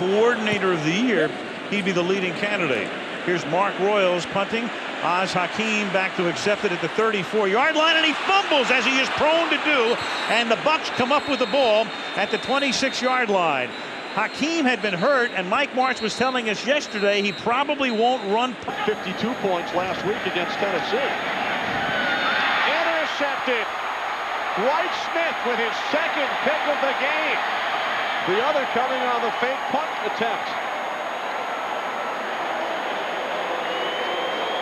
coordinator of the year, he'd be the leading candidate. Here's Mark Royals punting. Oz Hakeem back to accept it at the 34-yard line, and he fumbles as he is prone to do. And the Bucs come up with the ball at the 26-yard line. Hakeem had been hurt, and Mike Martz was telling us yesterday he probably won't run. 52 points last week against Tennessee. Intercepted. Dwight Smith with his second pick of the game. The other coming on the fake punt attempt.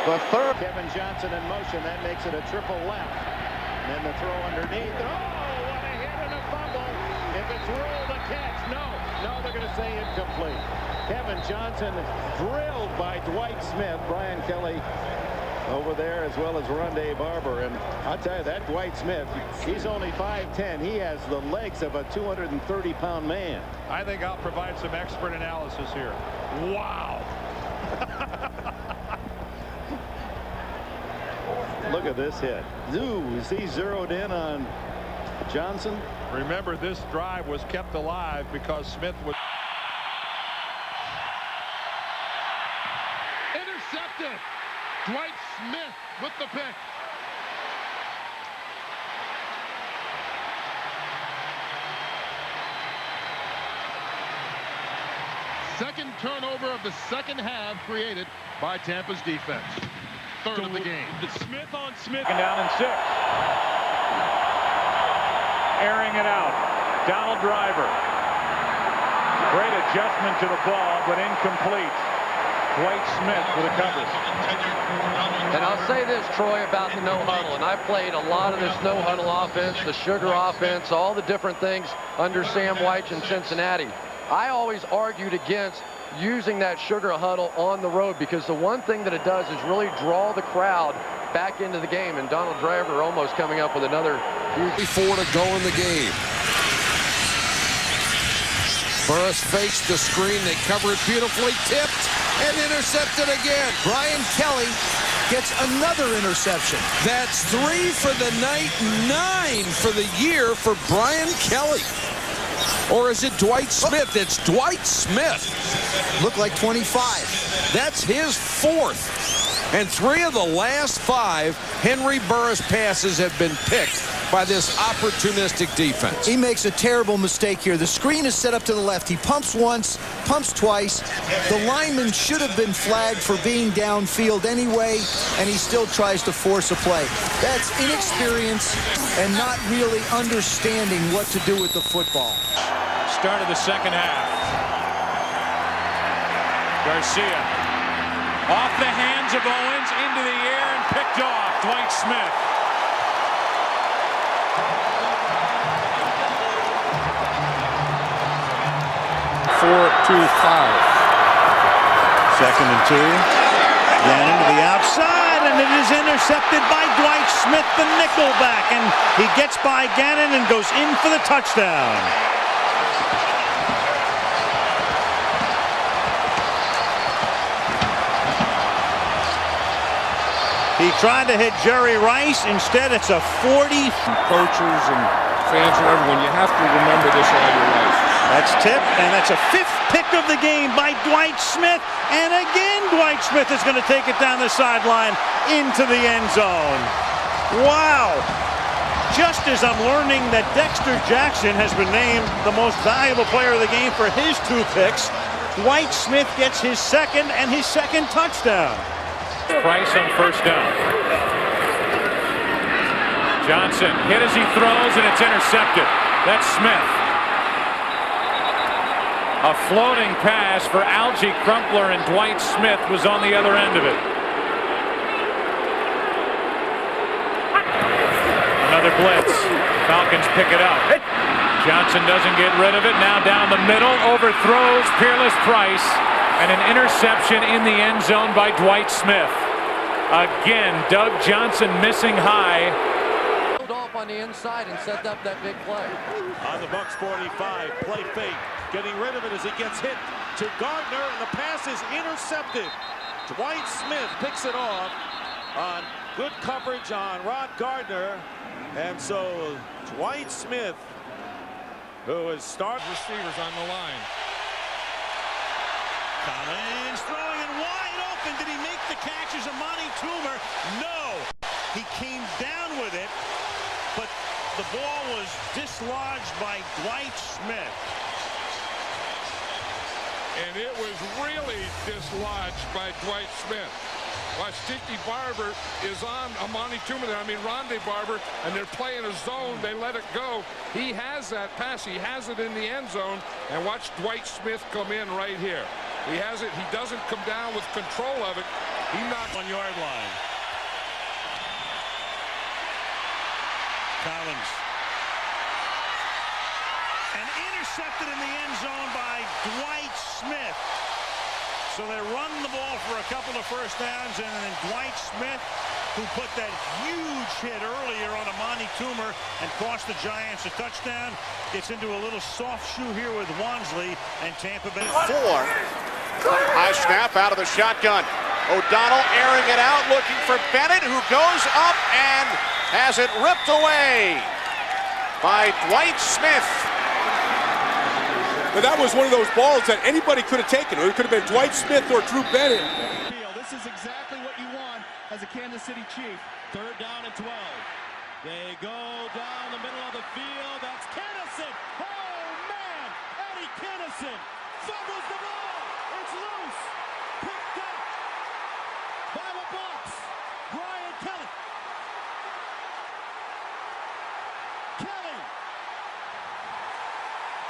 The third. Kevin Johnson in motion. That makes it a triple left. And then the throw underneath. Oh, what a hit and a fumble. If it's ruled a catch, no, they're going to say incomplete. Kevin Johnson drilled by Dwight Smith. Brian Kelly over there, as well as Rondé Barber. And I'll tell you, that Dwight Smith, he's only 5'10". He has the legs of a 230-pound man. I think I'll provide some expert analysis here. Wow. Look at this hit. Ooh, is he zeroed in on Johnson? Remember, this drive was kept alive because Smith was intercepted. Dwight Smith with the pick. Second turnover of the second half created by Tampa's defense. Third of the game. Smith on Smith. Down and 6. Airing it out. Donald Driver. Great adjustment to the ball, but incomplete. Dwight Smith with a cover. And I'll say this, Troy, about the no huddle. And I've played a lot of this no huddle offense, the sugar offense, all the different things under Sam Wyche in Cincinnati. I always argued against using that sugar huddle on the road, because the one thing that it does is really draw the crowd back into the game. And Donald Driver almost coming up with another huge 4 to go in the game. Burris fakes the screen. They cover it beautifully. Tipped and intercepted again. Brian Kelly gets another interception. That's 3 for the night, 9 for the year for Brian Kelly. Or is it Dwight Smith? It's Dwight Smith. Looked like 25. That's his 4th. And 3 of the last 5 Henry Burris passes have been picked by this opportunistic defense. He makes a terrible mistake here. The screen is set up to the left. He pumps once, pumps twice. The lineman should have been flagged for being downfield anyway, and he still tries to force a play. That's inexperience and not really understanding what to do with the football. Start of the second half. Garcia off the hands of Owens, into the air, and picked off. Dwight Smith. Four, 2, 5. Second and 2. Gannon to the outside, and it is intercepted by Dwight Smith, the nickelback, and he gets by Gannon and goes in for the touchdown. He tried to hit Jerry Rice. Instead, it's a 40. Coaches and fans and everyone, you have to remember this all your life. That's tipped, and that's a 5th pick of the game by Dwight Smith. And again, Dwight Smith is going to take it down the sideline into the end zone. Wow. Just as I'm learning that Dexter Jackson has been named the most valuable player of the game for his 2 picks, Dwight Smith gets his second and his second touchdown. Price on first down. Johnson hit as he throws, and it's intercepted. That's Smith. A floating pass for Algie Crumpler, and Dwight Smith was on the other end of it. Another blitz. Falcons pick it up. Johnson doesn't get rid of it. Now down the middle, overthrows Peerless Price, and an interception in the end zone by Dwight Smith. Again, Doug Johnson missing high. off on the inside and set up that big play. On the Bucs 45, play fake, getting rid of it as he gets hit to Gardner, and the pass is intercepted. Dwight Smith picks it off on good coverage on Rod Gardner, and so Dwight Smith, who is starting receivers on the line. Collins throwing it wide open. Did he make the catch as Amani Toomer? No. He came down with it, but the ball was dislodged by Dwight Smith. And it was really dislodged by Dwight Smith. While Stinky Barber is on Amani Toomer, Rondé Barber, and they're playing a zone, they let it go. He has that pass, he has it in the end zone, and watch Dwight Smith come in right here. He has it, he doesn't come down with control of it. He knocks 1 yard line. Collins. And intercepted in the end zone by Dwight Smith. So they run the ball for a couple of first downs, and then Dwight Smith, who put that huge hit earlier on Amani Toomer and cost the Giants a touchdown, gets into a little soft shoe here with Wansley and Tampa Bay. 4. High snap out of the shotgun. O'Donnell airing it out, looking for Bennett, who goes up and has it ripped away by Dwight Smith. But that was one of those balls that anybody could have taken. It could have been Dwight Smith or Drew Bennett. This is exactly what you want as a Kansas City Chief. 3rd down and 12. They go down the middle of the field. That's Kennison. Oh, man. Eddie Kennison fumbles the ball. It's loose. Picked up by the Bucs. Brian Kelly. Kelly.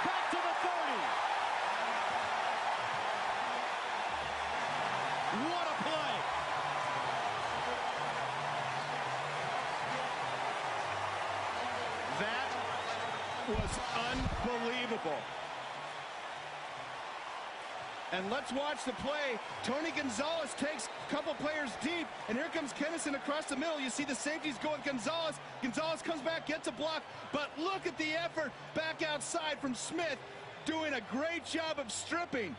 Back to the 30. What a play. That was unbelievable. And let's watch the play. Tony Gonzalez takes a couple players deep, and here comes Kennison across the middle. You see the safeties going Gonzalez. Gonzalez comes back, gets a block, but look at the effort back outside from Smith, doing a great job of stripping.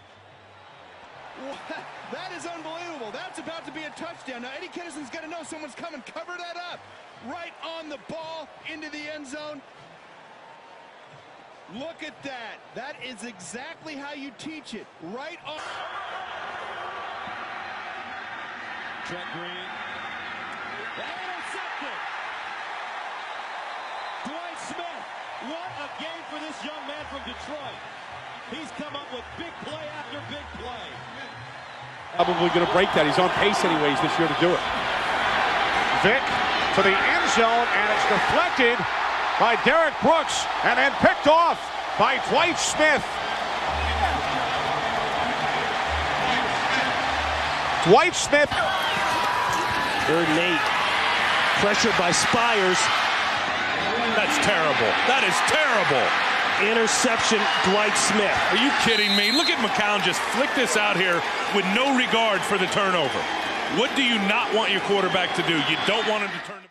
That is unbelievable. That's about to be a touchdown. Now, Eddie Kennison's got to know someone's coming. Cover that up. Right on the ball into the end zone. Look at that. That is exactly how you teach it. Right on. Trent Green. Intercepted. Dwight Smith. What a game for this young man from Detroit. He's come up with big play after big play. Probably going to break that. He's on pace anyways this year to do it. Vick to the end zone, and it's deflected by Derek Brooks, and then picked off by Dwight Smith. Dwight Smith. 3rd and 8. Pressure by Spires. That's terrible. That is terrible. Interception, Dwight Smith. Are you kidding me? Look at McCown just flick this out here with no regard for the turnover. What do you not want your quarterback to do? You don't want him to turn the ball.